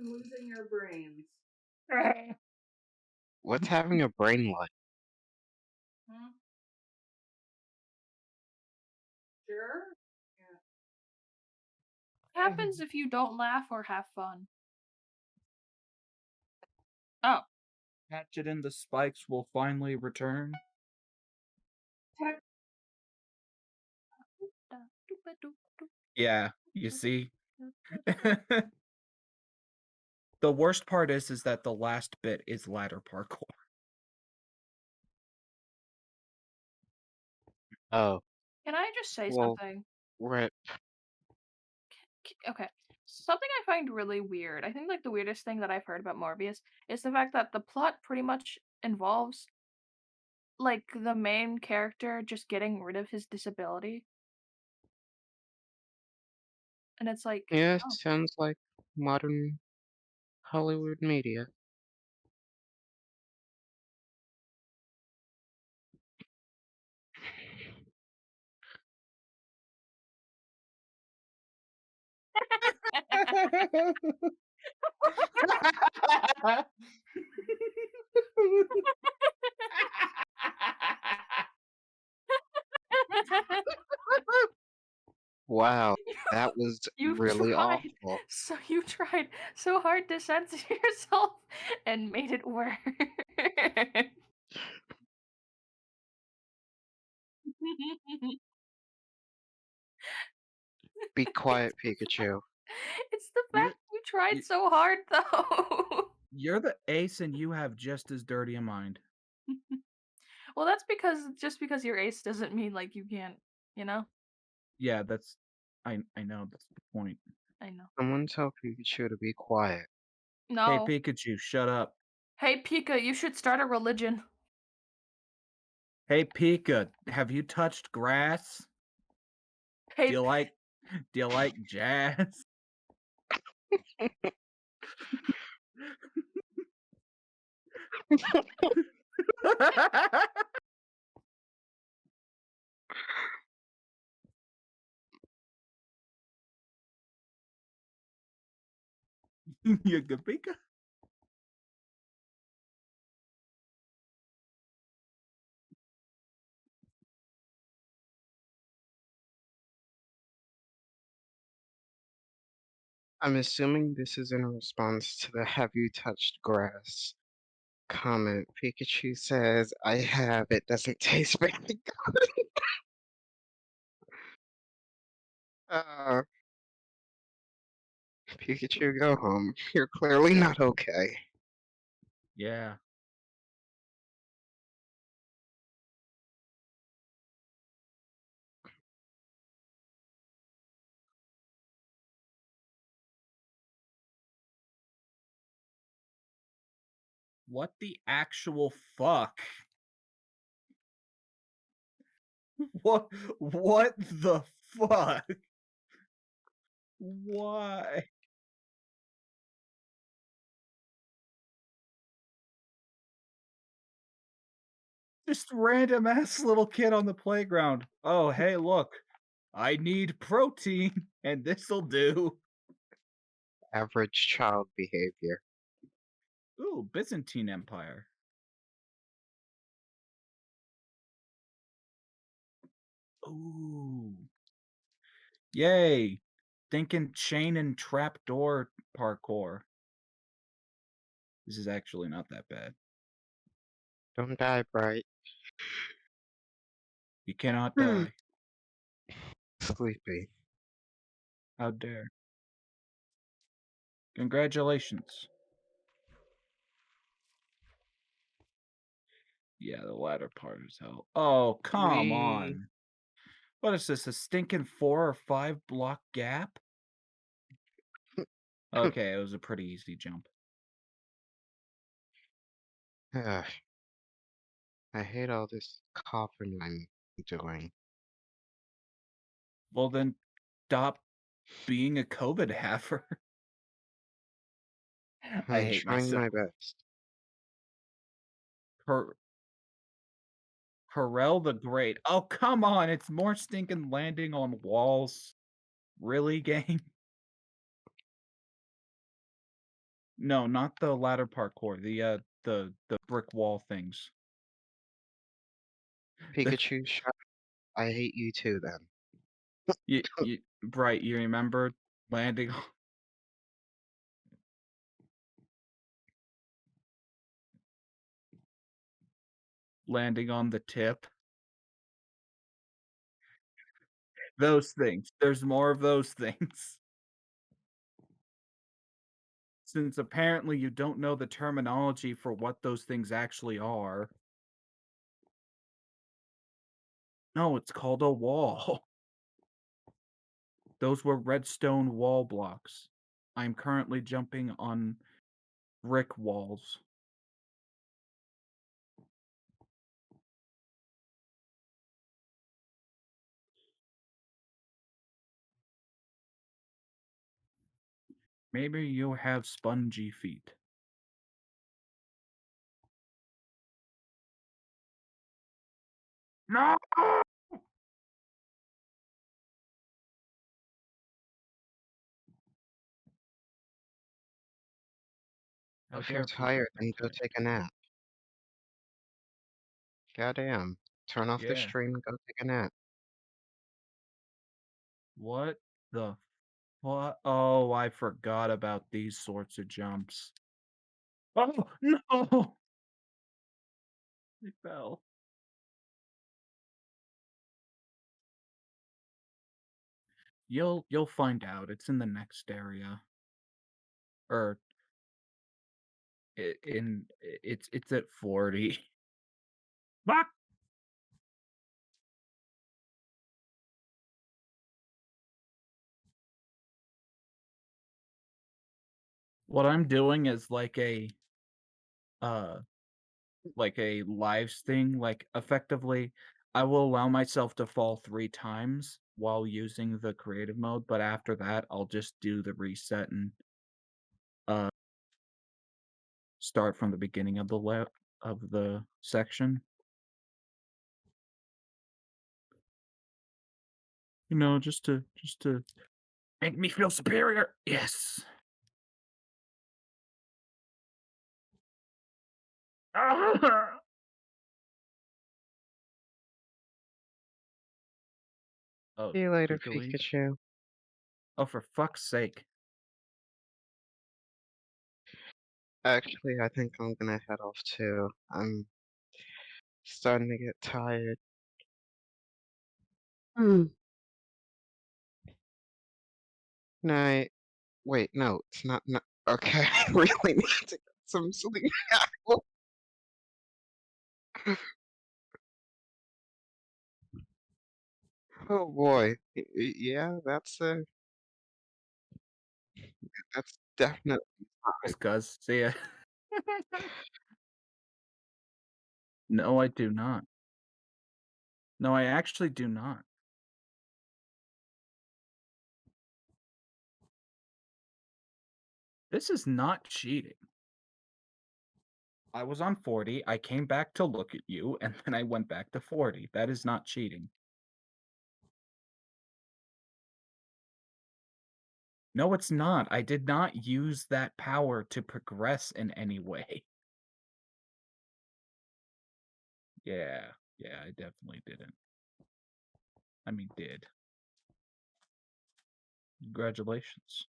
losing your brains. What's having a brain like? Hmm? Sure? Yeah. Happens if you don't laugh or have fun. Oh. Hatchet and the spikes will finally return. Tech- Yeah, you see? The worst part is that the last bit is ladder parkour. Oh, Can I just say well, something? rip. Okay. Something I find really weird. I think like the weirdest thing that I've heard about Morbius is the fact that the plot pretty much involves like the main character just getting rid of his disability. And it's like, Yeah, oh. sounds like modern Hollywood media. Wow, that was You really tried awful. you tried so hard to censor yourself and made it work. Be quiet, Pikachu. It's the You're fact you tried you, so hard though. you're the ace and you have just as dirty a mind. Well, that's because just because you're ace doesn't mean like you can't, you know? Yeah, that's I know that's the point. I know. Someone tell Pikachu to be quiet. Hey No. Pikachu, shut up. Hey Pika, you should start a religion. Hey Pika, have you touched grass? Do Hey you like do you like jazz? You good Pika? I'm assuming this is in response to the "Have you touched grass?" comment. Pikachu says, "I have. It doesn't taste very good." Uh, Pikachu, go home. You're clearly not okay. Yeah. What the actual fuck? What the fuck? Why? Just random ass little kid on the playground. Oh, hey, look. I need protein and this'll do. Average child behavior. Ooh, Byzantine Empire. Ooh. Yay. Thinking chain and trapdoor parkour. This is actually not that bad. Don't die, Bright. You cannot Hmm. die. Sleepy. How dare. Congratulations. Yeah, the latter part is hell. Oh, come We. on. What is this, a stinking 4 or 5 block gap? Okay, it was a pretty easy jump. I hate all this coughing I'm doing. Well, then stop being a COVID haver. I I'm hate trying myself. my best. Per Perel the Great. Oh, come on. It's more stinking landing on walls. Really, game? No, not the ladder parkour. The brick wall things. The, Pikachu, shut I hate you too then. you Bright. You remember landing landing on the tip? Those things. There's more of those things. Since apparently you don't know the terminology for what those things actually are. No, it's called a wall. Those were redstone wall blocks. I'm currently jumping on brick walls. Maybe you have spongy feet. No! How If you're dare people tired, then think go that? take a nap. Goddamn. Turn off the Yeah. stream and go take a nap. What the what? Oh, I forgot about these sorts of jumps. Oh no! I fell. You'll find out. It's in the next area. Or it's at 40. Fuck! What I'm doing is uh like a lives thing. Like effectively, I will allow myself to fall 3 times while using the creative mode, but after that, I'll just do the reset and uh start from the beginning of the section. Just to make me feel superior. Yes. Oh, See you later, did you leave? Pikachu. Oh, for fuck's sake. Actually, I think I'm gonna head off too. I'm starting to get tired. Hmm. Night. Wait, no, it's not. No. Okay, I really need to get some sleep now. Oh boy. Yeah, that's definitely Thanks, cuz. See ya. No, I do not. No, I actually do not. This is not cheating. I was on 40, I came back to look at you, and then I went back to 40. That is not cheating. No, it's not. I did not use that power to progress in any way. Yeah, yeah, I definitely didn't. I mean, did. Congratulations.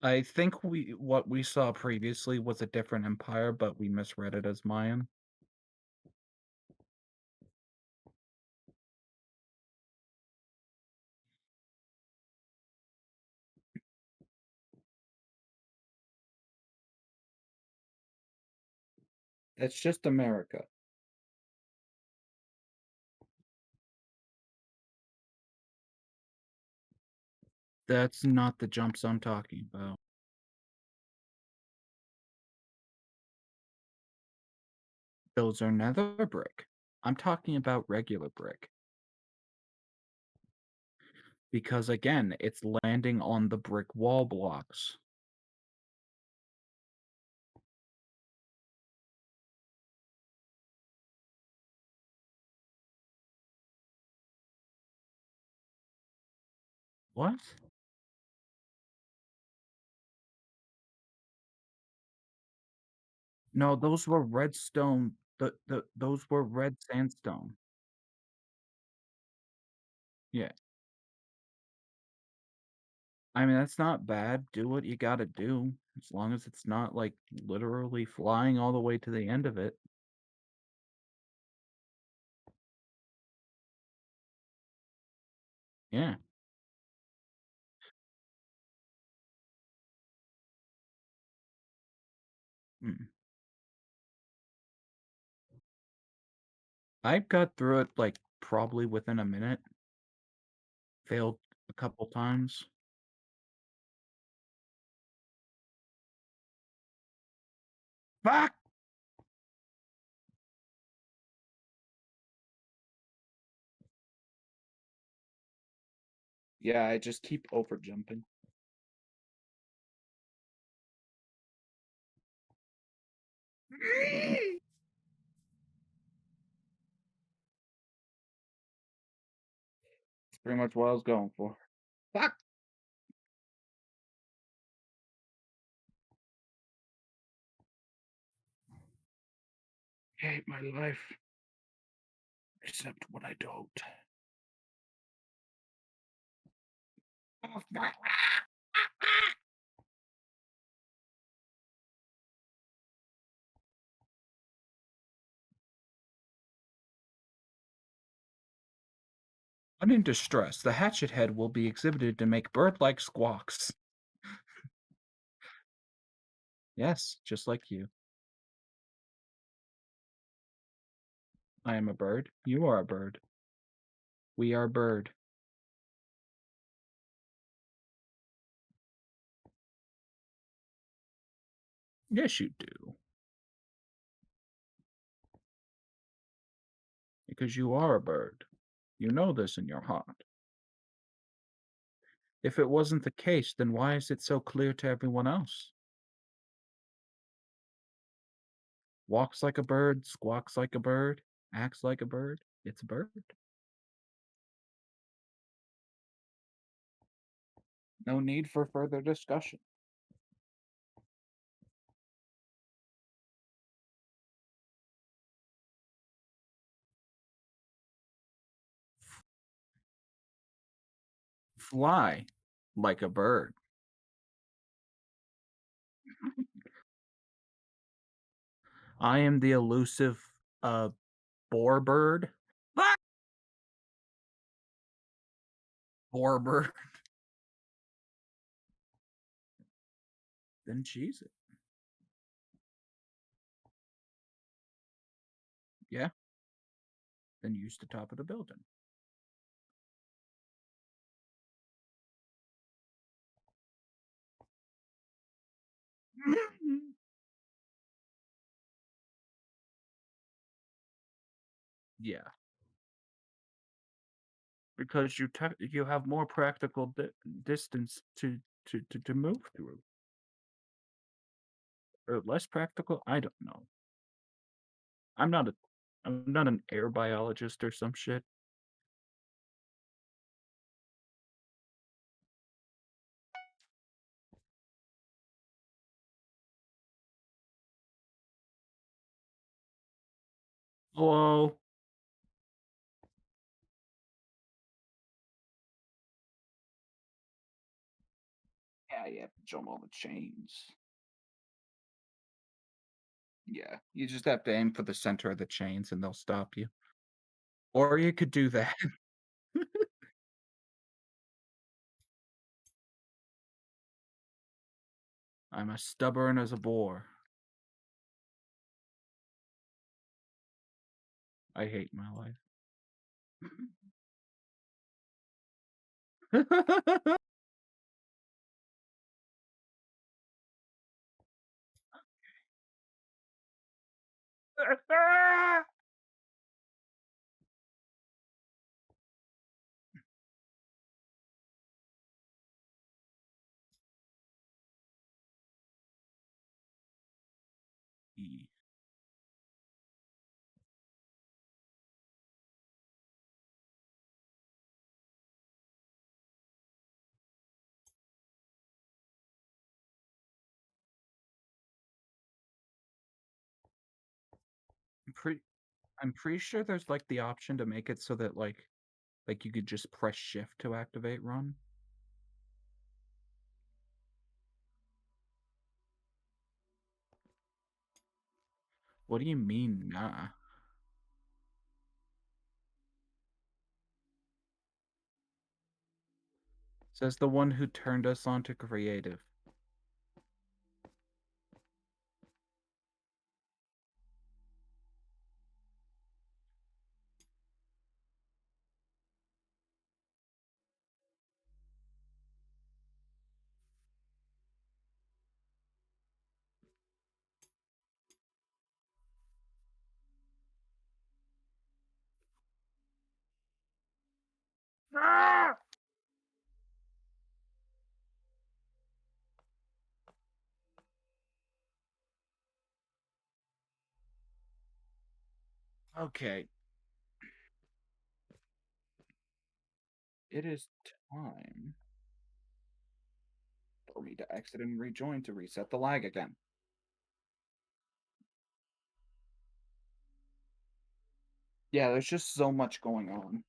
I think what we saw previously was a different empire, but we misread it as Mayan. It's just America. That's not the jumps I'm talking about. Those are nether brick. I'm talking about regular brick. Because again, it's landing on the brick wall blocks. What? No, those were redstone. Those were red sandstone. Yeah. I mean, that's not bad. Do what you gotta do, as long as it's not, like, literally flying all the way to the end of it. Yeah. Mm. I got through it, like, probably within a minute. Failed a couple times. Fuck! Yeah, I just keep over jumping. That's pretty much what I was going for. Fuck! I hate my life, except when I don't. Put in distress, the hatchet head will be exhibited to make bird-like squawks. Yes, just like you. I am a bird. You are a bird. We are bird. Yes, you do. Because you are a bird. You know this in your heart. If it wasn't the case, then why is it so clear to everyone else? Walks like a bird, squawks like a bird, acts like a bird. It's a bird. No need for further discussion. Fly like a bird. I am the elusive boar bird. Ah! Boar bird. Then cheese it. Yeah. Then use the top of the building. Yeah, because you have more practical distance to move through, or less practical. I don't know. I'm not a I'm not an air biologist or some shit. Hello. Yeah, you have to jump all the chains. Yeah, you just have to aim for the center of the chains and they'll stop you. Or you could do that. I'm as stubborn as a boar. I hate my life. E. pretty I'm pretty sure there's, like, the option to make it so that, like, you could just press shift to activate run. What do you mean, nah? Says the one who turned us on to creative. Ah! Okay. It is time for me to exit and rejoin to reset the lag again. Yeah, there's just so much going on.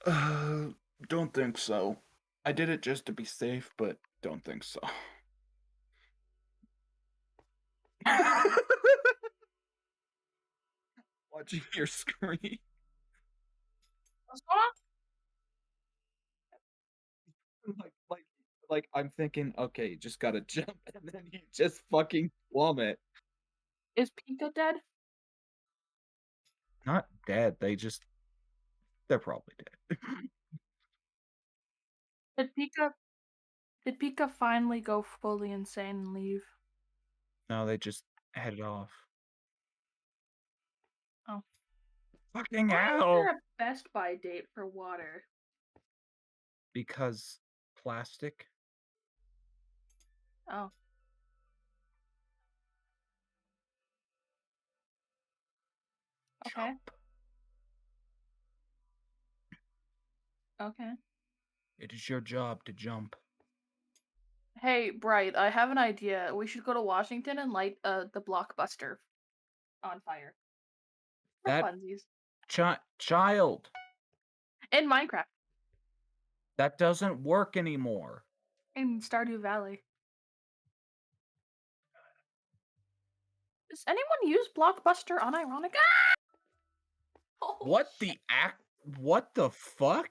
Uh, don't think so. I did it just to be safe, but don't think so. Watching your screen. What's going on? Like like like, I'm thinking, "Okay, you just gotta jump," and then you just fucking plummet. Is Pika dead? Not dead, they're probably dead. Did Pika did Pika finally go fully insane and leave? No, they just headed off. Oh. Fucking Why is hell! there a Best Buy date for water? Because plastic? Oh, okay. Jump. Okay. It is your job to jump. Hey, Bright, I have an idea. We should go to Washington and light the Blockbuster on fire. For That funsies. child! In Minecraft. That doesn't work anymore. In Stardew Valley. Does anyone use Blockbuster unironic? Ah! Holy What shit. the what the fuck?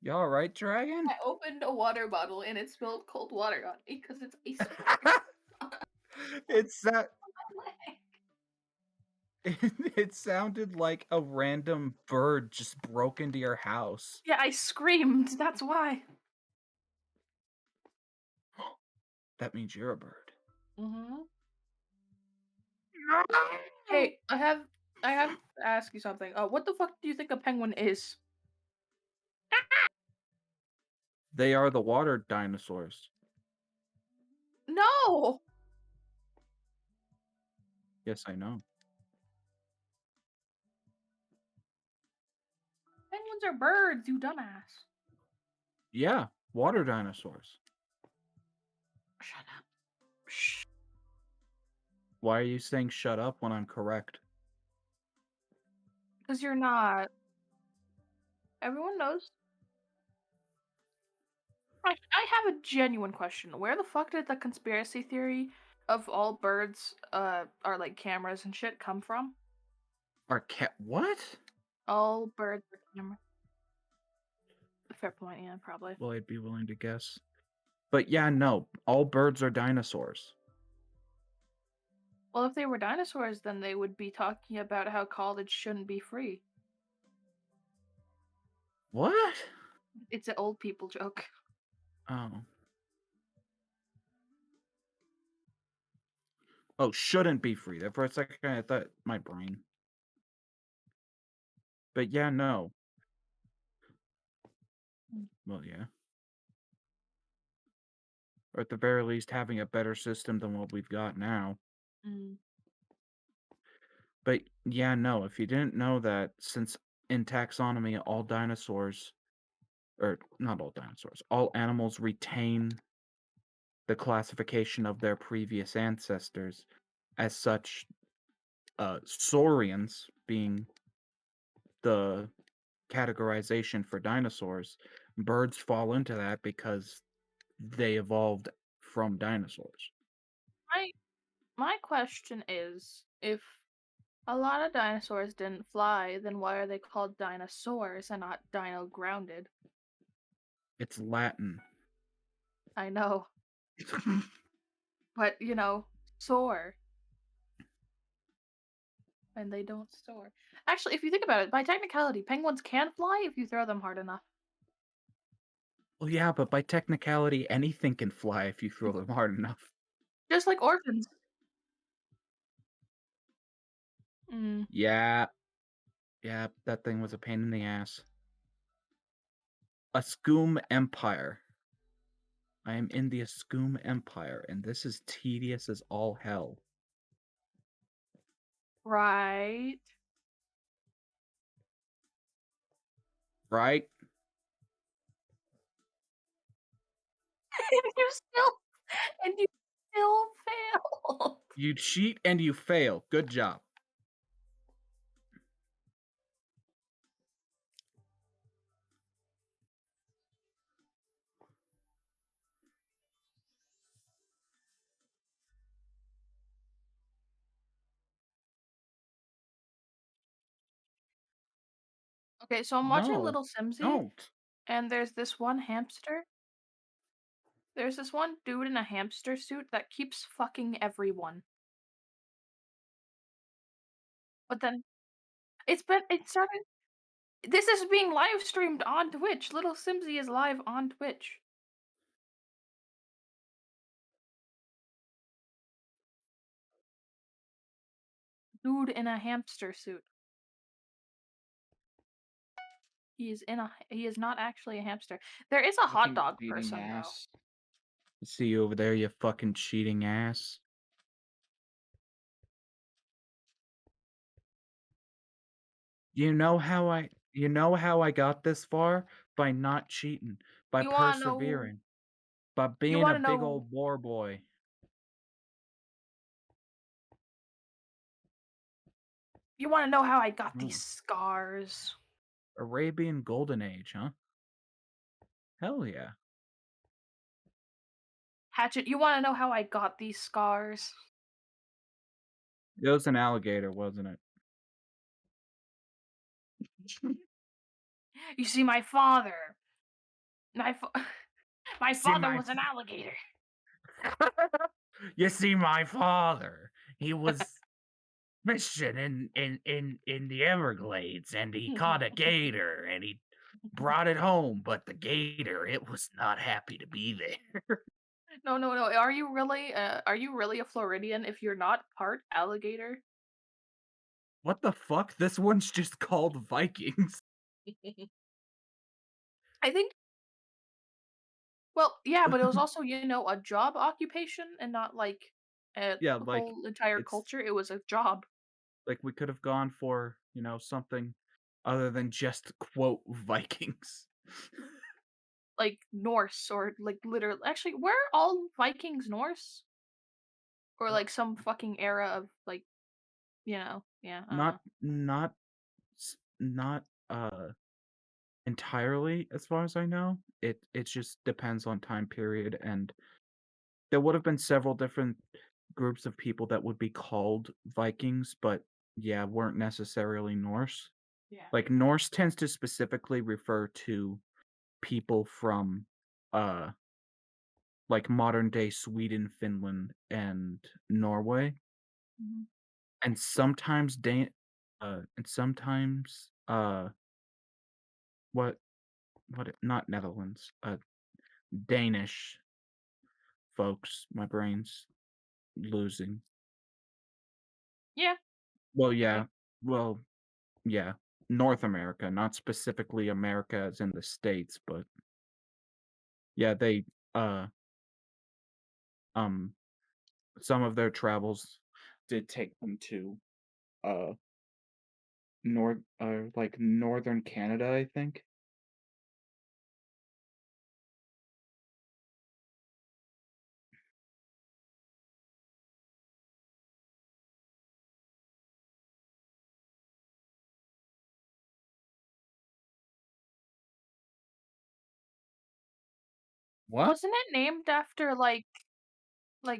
You alright, Dragon? I opened a water bottle and it spilled cold water on me because it's ice It's that on my leg. it sounded like a random bird just broke into your house. Yeah, I screamed. That's why. That means you're a bird. Mm-hmm. Hey, I have to ask you something. What the fuck do you think a penguin is? They are the water dinosaurs. No! Yes, I know. Penguins are birds, you dumbass. Yeah, water dinosaurs. Shut up. Shh. Why are you saying shut up when I'm correct? Because you're not. Everyone knows. I have a genuine question. Where the fuck did the conspiracy theory of all birds are like cameras and shit come from? Our cat what? All birds are cameras. Fair point, yeah, probably. Well, I'd be willing to guess. But yeah, no, all birds are dinosaurs. Well, if they were dinosaurs, then they would be talking about how college shouldn't be free. What? It's an old people joke. Oh. Oh, shouldn't be free. That for a second I thought my brain. But yeah, no. Well, yeah. Or at the very least, having a better system than what we've got now. Mm. But yeah, no, if you didn't know that, since in taxonomy, all dinosaurs, or not all dinosaurs, all animals retain the classification of their previous ancestors. As such, saurians being the categorization for dinosaurs, birds fall into that because they evolved from dinosaurs. My my question is, if a lot of dinosaurs didn't fly, then why are they called dinosaurs and not dino grounded? It's Latin. I know, but soar, and they don't soar. Actually, if you think about it, by technicality, penguins can fly if you throw them hard enough. Well, yeah, but by technicality, anything can fly if you throw them hard enough. Just like orphans. Mm, Yeah, yeah, that thing was a pain in the ass. A Scoom Empire. I am in the Scoom Empire, and this is tedious as all hell. right. Right? and you still and you still fail. You cheat and you fail. Good job. Okay, so I'm watching No, Little Simsy, don't. and There's this one dude in a hamster suit that keeps fucking everyone. But then it started this is being live streamed on Twitch. Little Simsy is live on Twitch. Dude in a hamster suit. He is not actually a hamster. There is a hot Fucking dog cheating person though. ass. See you over there, you fucking cheating ass. You know how I got this far? By not cheating, by You wanna know persevering, by you being a wanna big know old war boy. you wanna know how I got these Mm. scars? Arabian Golden Age, huh? Hell yeah. Hatchet, you wanna know how I got these scars? It was an alligator, wasn't it? You see, my father my fa my See father my was an alligator. You see my father. He was fishing in the Everglades and he caught a gator and he brought it home, but the gator, it was not happy to be there. No, no, no. Are you really a Floridian if you're not part alligator? What the fuck? This one's just called Vikings. I think well, yeah, but it was also, a job occupation and not like a Yeah, like whole entire it's culture. It was a job, like we could have gone for, something other than just quote Vikings. like Norse or like literally. Actually, were all Vikings Norse or Uh, like some fucking era of like, yeah, I don't not know. not not entirely as far as I know. It just depends on time period and there would have been several different groups of people that would be called Vikings, but yeah, weren't necessarily Norse. Yeah. Like Norse tends to specifically refer to people from uh like modern day Sweden, Finland, and Norway, Mhm. and sometimes and sometimes what not Netherlands, Danish folks. My brain's losing. Yeah. Well, Okay. yeah. Well, yeah. North America, not specifically America as in the States, but Yeah, they uh um some of their travels did take them to uh like northern Canada, I think. What? Wasn't it named after like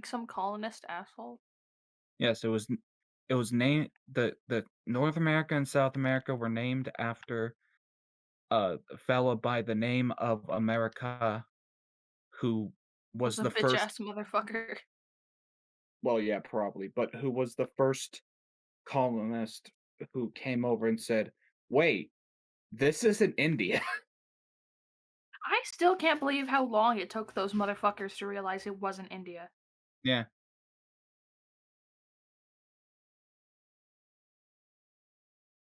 some colonist asshole? Yes, it was named the North America and South America were named after a fella by the name of America who Was was a the bitch first. ass motherfucker. Well, yeah, probably, but who was the first colonist who came over and said, "Wait, this isn't India." I still can't believe how long it took those motherfuckers to realize it wasn't India. Yeah.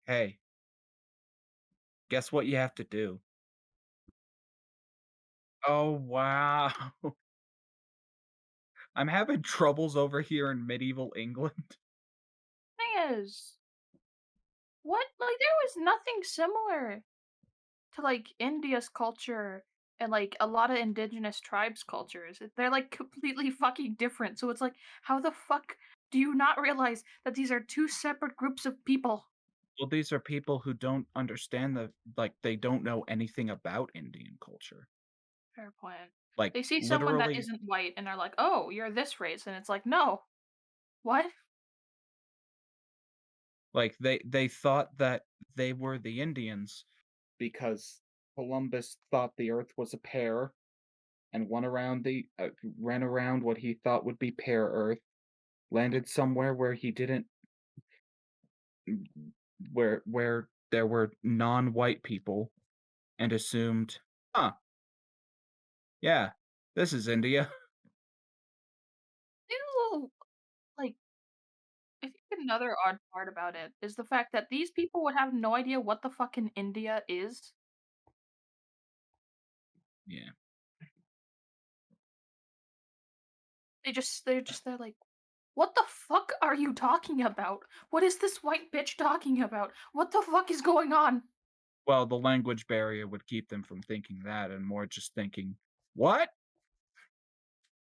Hey, guess what you have to do? Oh, wow. I'm having troubles over here in medieval England. Thing is, what like there was nothing similar to like India's culture and like a lot of indigenous tribes cultures. They're like completely fucking different. So it's like, how the fuck do you not realize that these are two separate groups of people? Well, these are people who don't understand they don't know anything about Indian culture. Fair point. Like, They see someone that literally, isn't white and are like, "Oh, you're this race," and it's like, "No, what?" like, they thought that they were the Indians because Columbus thought the Earth was a pear and ran around what he thought would be pear Earth, landed somewhere where he didn't where there were non-white people and assumed, "Huh, yeah, this is India." Ew, like I think another odd part about it is the fact that these people would have no idea what the fucking India is. Yeah. They're like, "What the fuck are you talking about? What is this white bitch talking about? What the fuck is going on?" Well, the language barrier would keep them from thinking that and more just thinking, "What?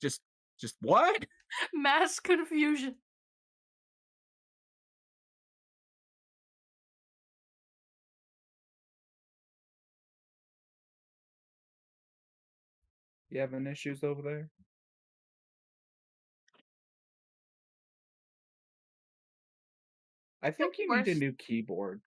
Just just what?" Mass confusion. You having issues over there? I The think you need a worst new keyboard.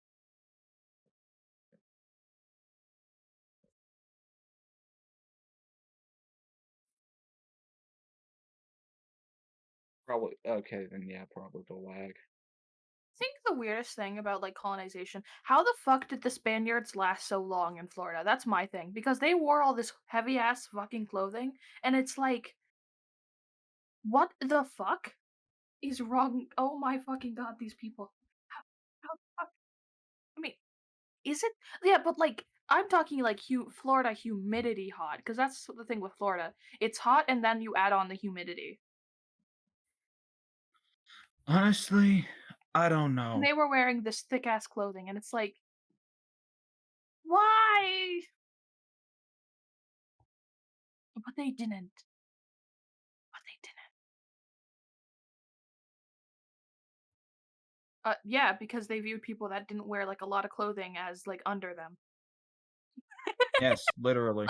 Probably okay, then yeah, probably the lag. I think the weirdest thing about like colonization, how the fuck did the Spaniards last so long in Florida? That's my thing because they wore all this heavy ass fucking clothing and it's like what the fuck is wrong? Oh my fucking god, these people. How the fuck? I mean, is it? Yeah, but like I'm talking like Florida humidity hot because that's the thing with Florida. It's hot and then you add on the humidity. Honestly, I don't And know. they were wearing this thick ass clothing and it's like why? But they didn't. But they didn't. Yeah, because they viewed people that didn't wear like a lot of clothing as like under them. Yes, literally.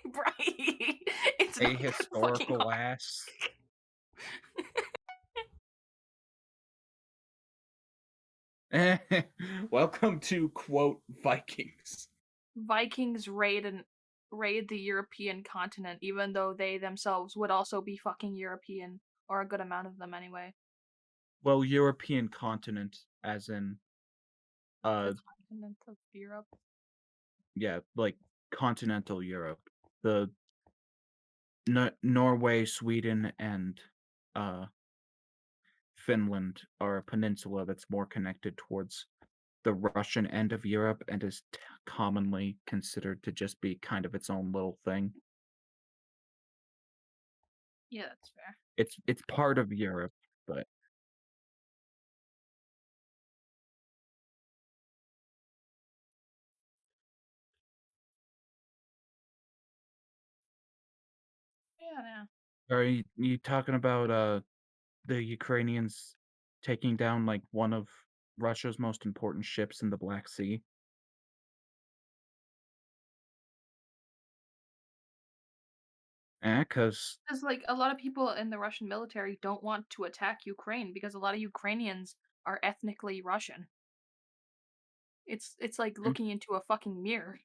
Right. It's A not that fucking historical hard. ass. Welcome to quote Vikings. Vikings raid the European continent, even though they themselves would also be fucking European, or a good amount of them anyway. Well, European continent as in The uh continent of Europe. yeah, like continental Europe. The Norway, Sweden, and uh Finland are a peninsula that's more connected towards the Russian end of Europe and is commonly considered to just be kind of its own little thing. Yeah, that's fair. It's part of Europe, but Yeah, yeah. are you talking about the Ukrainians taking down like one of Russia's most important ships in the Black Sea? Because Because like a lot of people in the Russian military don't want to attack Ukraine because a lot of Ukrainians are ethnically Russian. It's like looking into a fucking mirror.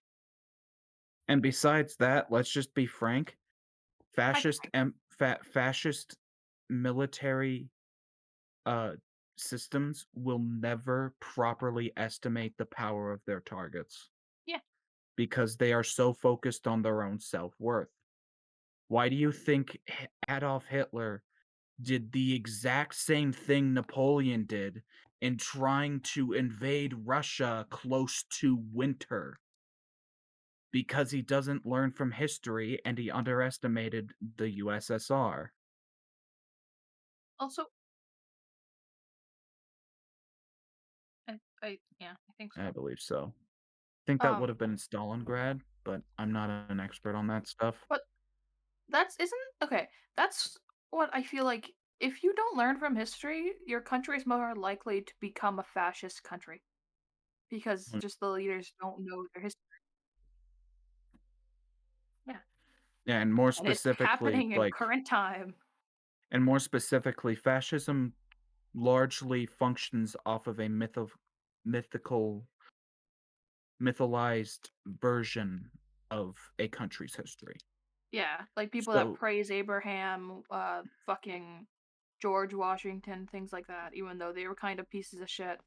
and besides that, let's just be frank, Hi, Frank. fascist military uh systems will never properly estimate the power of their targets Yeah. because they are so focused on their own self-worth. Why do you think Adolf Hitler did the exact same thing Napoleon did in trying to invade Russia close to winter? Because he doesn't learn from history and he underestimated the USSR. Also, I yeah, I think I so. believe so. Think that would Um, have been in Stalingrad, but I'm not an expert on that stuff. but that's isn't okay. That's what I feel like. If you don't learn from history, your country is more likely to become a fascist country because Mm. just the leaders don't know their history. Yeah, Yeah, and more and it's specifically, happening in current time. fascism largely functions off of a mythical mytholized version of a country's history. Yeah, like people that So, praise Abraham, fucking George Washington, things like that, even though they were kind of pieces of shit.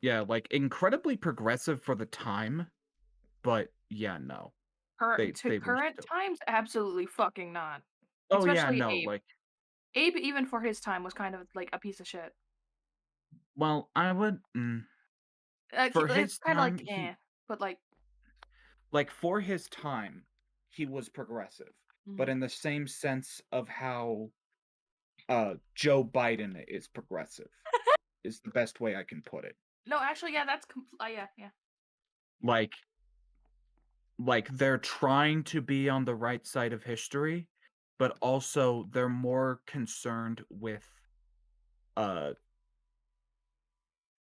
yeah, like incredibly progressive for the time, but yeah, no. Current to They were current still. times, absolutely fucking not. Oh yeah, Especially no, Abe. like Abe, even for his time, was kind of like a piece of shit. well, I would for It's his kind of time like but like, for his time, he was progressive, but mhm. in the same sense of how Joe Biden is progressive is the best way I can put it. No, actually, yeah, yeah, yeah, Like they're trying to be on the right side of history, but also they're more concerned with uh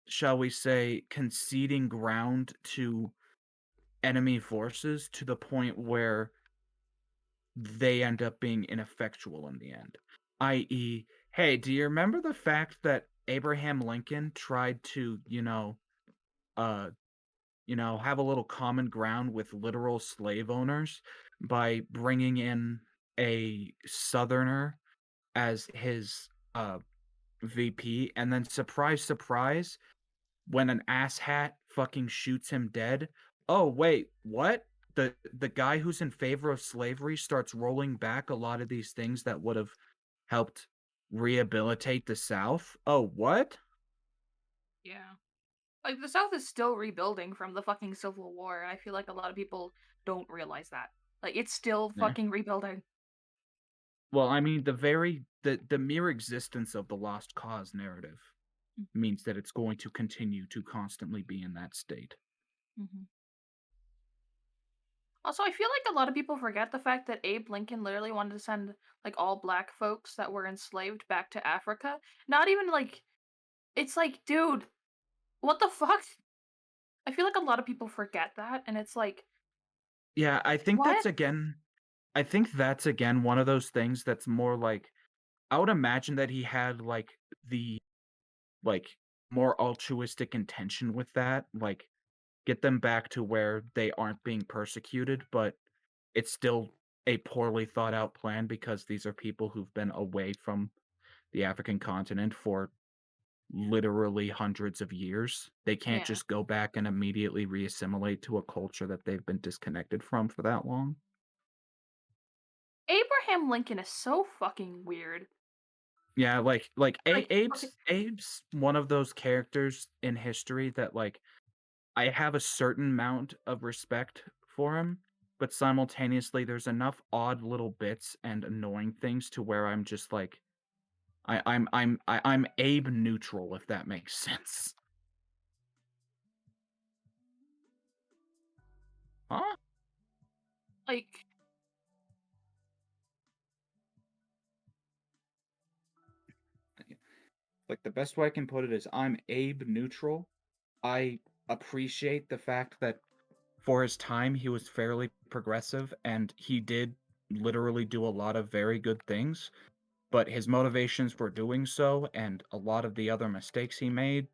shall we say conceding ground to enemy forces to the point where they end up being ineffectual in the end. I.e., hey, do you remember the fact that Abraham Lincoln tried to, uh, have a little common ground with literal slave owners by bringing in a Southerner as his VP, and then surprise, surprise, when an asshat fucking shoots him dead. Oh, wait, what? The guy who's in favor of slavery starts rolling back a lot of these things that would have helped rehabilitate the South? Oh, what? yeah. Like the South is still rebuilding from the fucking Civil War, and I feel like a lot of people don't realize that. Like it's still Yeah. fucking rebuilding. Well, I mean, the mere existence of the lost cause narrative means that it's going to continue to constantly be in that state. Mm-hmm. Also, I feel like a lot of people forget the fact that Abe Lincoln literally wanted to send like all black folks that were enslaved back to Africa. Not even like it's like, dude, what the fuck? I feel like a lot of people forget that, and it's like, Yeah, what? I think that's again one of those things that's more like I would imagine that he had the like more altruistic intention with that, like get them back to where they aren't being persecuted, but it's still a poorly thought out plan because these are people who've been away from the African continent for literally hundreds of years. They can't Yeah. just go back and immediately reassimilate to a culture that they've been disconnected from for that long. Abraham Lincoln is so fucking weird. Yeah, Like, okay, Abe's one of those characters in history that, like, I have a certain amount of respect for him, but simultaneously, there's enough odd little bits and annoying things to where I'm just like, I'm Abe neutral, if that makes sense. Huh? like, Like, the best way I can put it is I'm Abe neutral. I appreciate the fact that for his time, he was fairly progressive, and he did literally do a lot of very good things, but his motivations for doing so and a lot of the other mistakes he made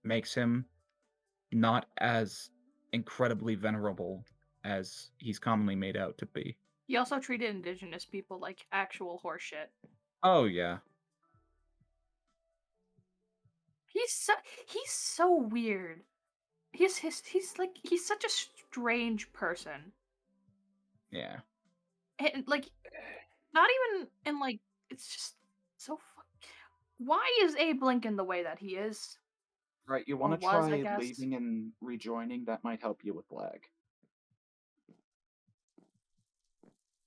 makes him not as incredibly venerable as he's commonly made out to be. he also treated indigenous people like actual horseshit. Oh, yeah. He's so he's so weird. He's such a strange person. Yeah. And like not even and like it's just so why is Abe Lincoln the way that he is? Right, you Or wanna was, I try guess. leaving and rejoining, that might help you with lag.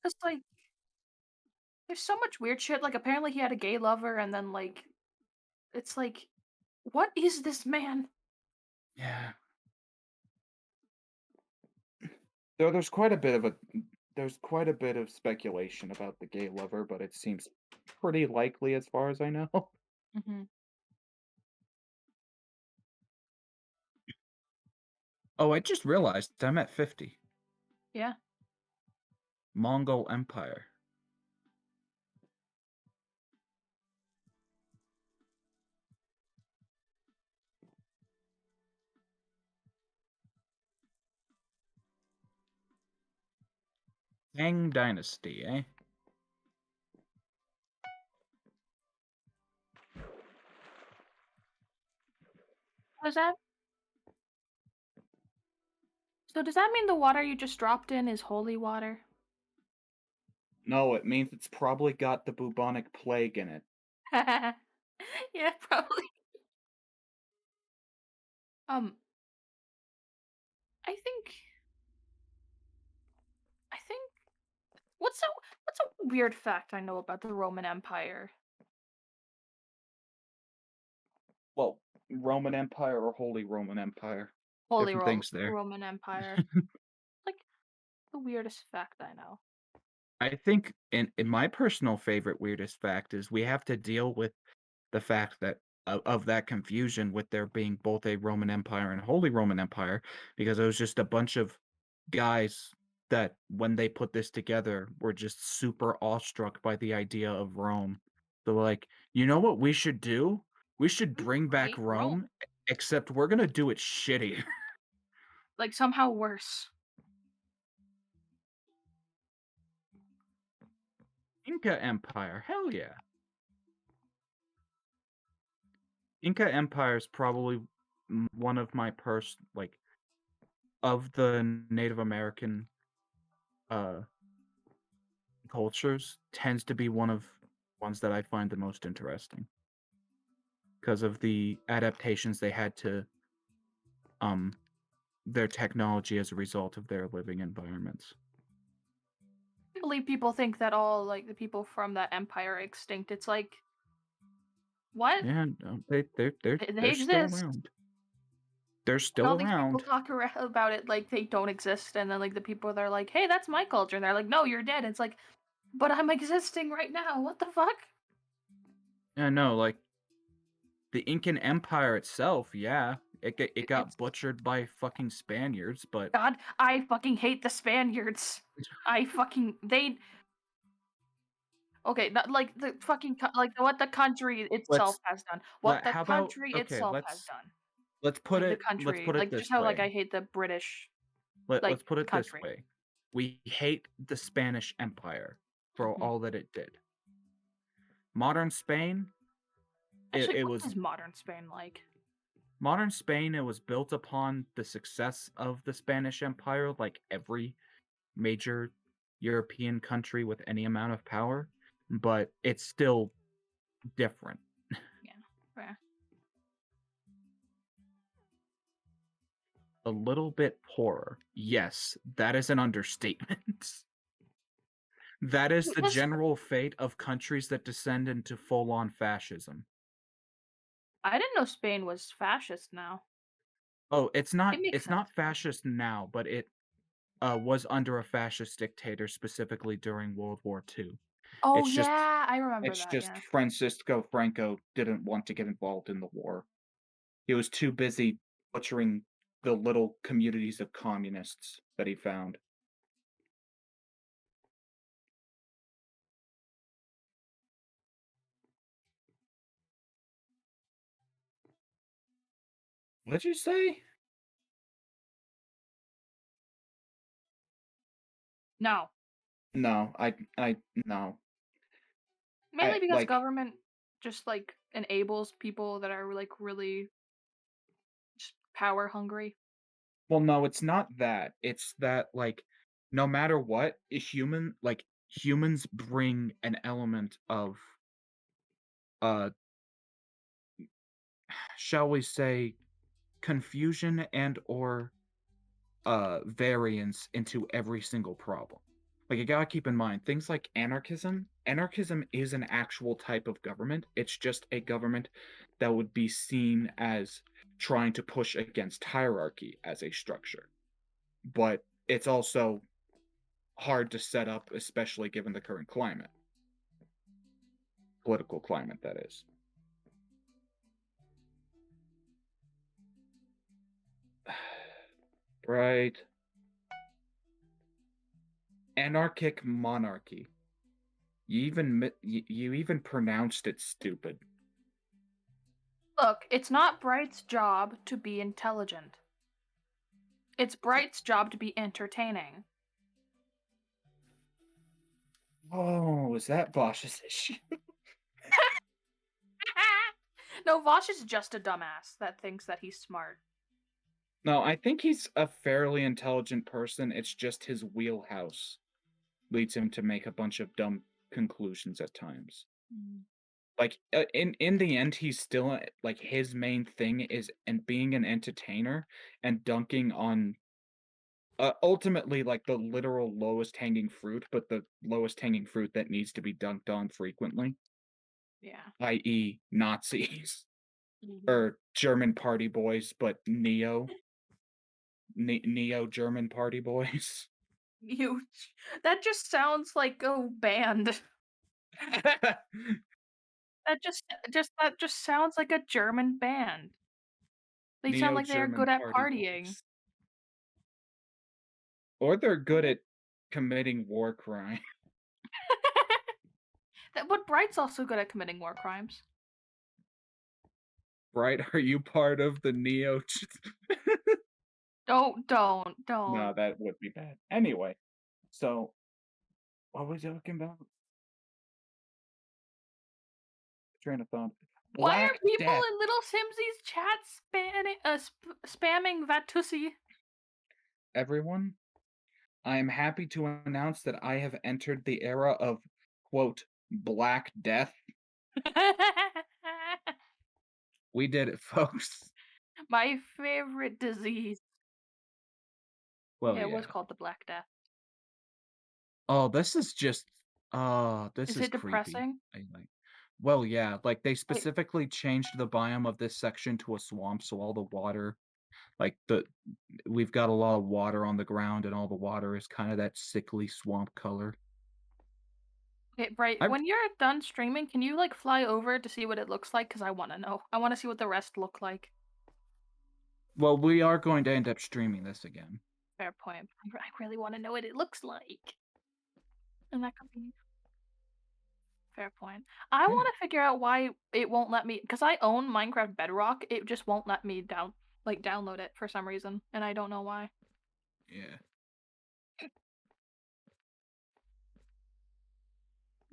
Cause like there's so much weird shit. Like apparently he had a gay lover and then like it's like what is this man? Yeah. Though there's quite a bit of speculation about the gay lover, but it seems pretty likely as far as I know. Hmm. Oh, I just realized I'm at 50. Yeah. Mongol Empire. Tang Dynasty, eh? Does that so does that mean the water you just dropped in is holy water? No, it means it's probably got the bubonic plague in it. Yeah, probably. Um, I think I think what's a what's a weird fact I know about the Roman Empire? Well, Roman Empire or Holy Roman Empire. Holy Different things there. Roman Empire. Like the weirdest fact I know. I think in my personal favorite weirdest fact is we have to deal with the fact that of that confusion with there being both a Roman Empire and Holy Roman Empire, because it was just a bunch of guys that when they put this together were just super awestruck by the idea of Rome. They're like, you know what we should do? We should bring back Recreate Rome, Rome. except we're gonna do it shitty. Like somehow worse. Inca Empire, hell yeah. Inca Empire is probably one of my like of the Native American uh cultures tends to be one of ones that I find the most interesting because of the adaptations they had to um their technology as a result of their living environments. I believe people think that all like the people from that empire are extinct. It's like what? Yeah, no, They they're still exist. around. They're And still all these people around. talk about it like they don't exist, and then like the people that are like, "Hey, that's my culture," and they're like, "No, you're dead." It's like, but I'm existing right now. What the fuck? Yeah, no, like the Incan Empire itself, yeah, it got It's butchered by fucking Spaniards, but God. I fucking hate the Spaniards. I fucking they. Okay, not like the fucking like what the country itself let's has done. What let the how about country okay, itself has done. let's Country, put it like just this how like way. I hate the British Let's like put it this country. way. We hate the Spanish Empire for Mhm. all that it did. Modern Spain, Actually, it what was is modern Spain like? modern Spain, it was built upon the success of the Spanish Empire, like every major European country with any amount of power, but it's still different. Yeah, fair. A little bit poorer. Yes, that is an understatement. That is the This general fate of countries that descend into full-on fascism. I didn't know Spain was fascist now. Oh, it's It not makes it's sense not though. fascist now, but it was under a fascist dictator specifically during World War II. Oh It's just yeah, I remember it's that, just yeah. Francisco Franco didn't want to get involved in the war. He was too busy butchering the little communities of communists that he found. What'd you say? No. No, I no. Mainly I because like government just, like, enables people that are, like, really just power hungry. well, no, it's not that. It's that like no matter what, humans bring an element of uh shall we say confusion and or variance into every single problem. Like you gotta keep in mind things like anarchism. Anarchism is an actual type of government. It's just a government that would be seen as trying to push against hierarchy as a structure. But it's also hard to set up, especially given the current climate, political climate, that is. Right. Anarchic monarchy. You even pronounced it stupid. Look, it's not Bright's job to be intelligent. It's Bright's job to be entertaining. Oh, is that Bosch's issue? No, Vosh is just a dumbass that thinks that he's smart. No, I think he's a fairly intelligent person. It's just his wheelhouse leads him to make a bunch of dumb conclusions at times. Mm. Like in the end, he's still like his main thing is and being an entertainer and dunking on ultimately like the literal lowest hanging fruit, but the lowest hanging fruit that needs to be dunked on frequently, Yeah. i.e., Nazis Mhm. or German party boys, but neo German party boys. You that just sounds like a band. That just sounds like a German band. They sound Neo like they are German good at party partying. boys. Or they're good at committing war crime. That but Bright's also good at committing war crimes. Right? Are you part of the Neo? Don't. No, that would be bad. Anyway, so what was I talking about? Train of thought. Why are Black people Death. in Little Simsy's chat spamming Vatusi? Everyone, I am happy to announce that I have entered the era of quote Black Death. We did it, folks. My favorite disease. Well, Yeah, it was yeah. called the Black Death. Oh, this is just this Is is it creepy. depressing? I like well, yeah, like they Wait, specifically changed the biome of this section to a swamp, so all the water, like the we've got a lot of water on the ground, and all the water is kind of that sickly swamp color. okay, Bright, I when you're done streaming, can you like fly over to see what it looks like? Because I want to know. I want to see what the rest look like. well, we are going to end up streaming this again. Fair point. I really want to know what it looks like. And that could be fair point. I Yeah, want to figure out why it won't let me because I own Minecraft Bedrock. It just won't let me download it for some reason, and I don't know why. yeah.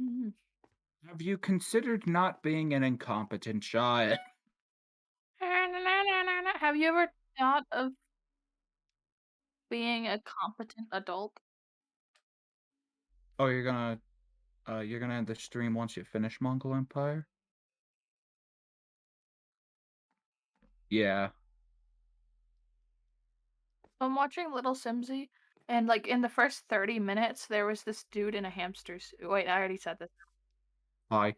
Mhm. Have you considered not being an incompetent child? Have you ever thought of being a competent adult? Oh, you're gonna end the stream once you finish Mongol Empire? Yeah. I'm watching Little Simsy, and like in the first 30 minutes, there was this dude in a hamster suit. Wait, I already said this. Hi.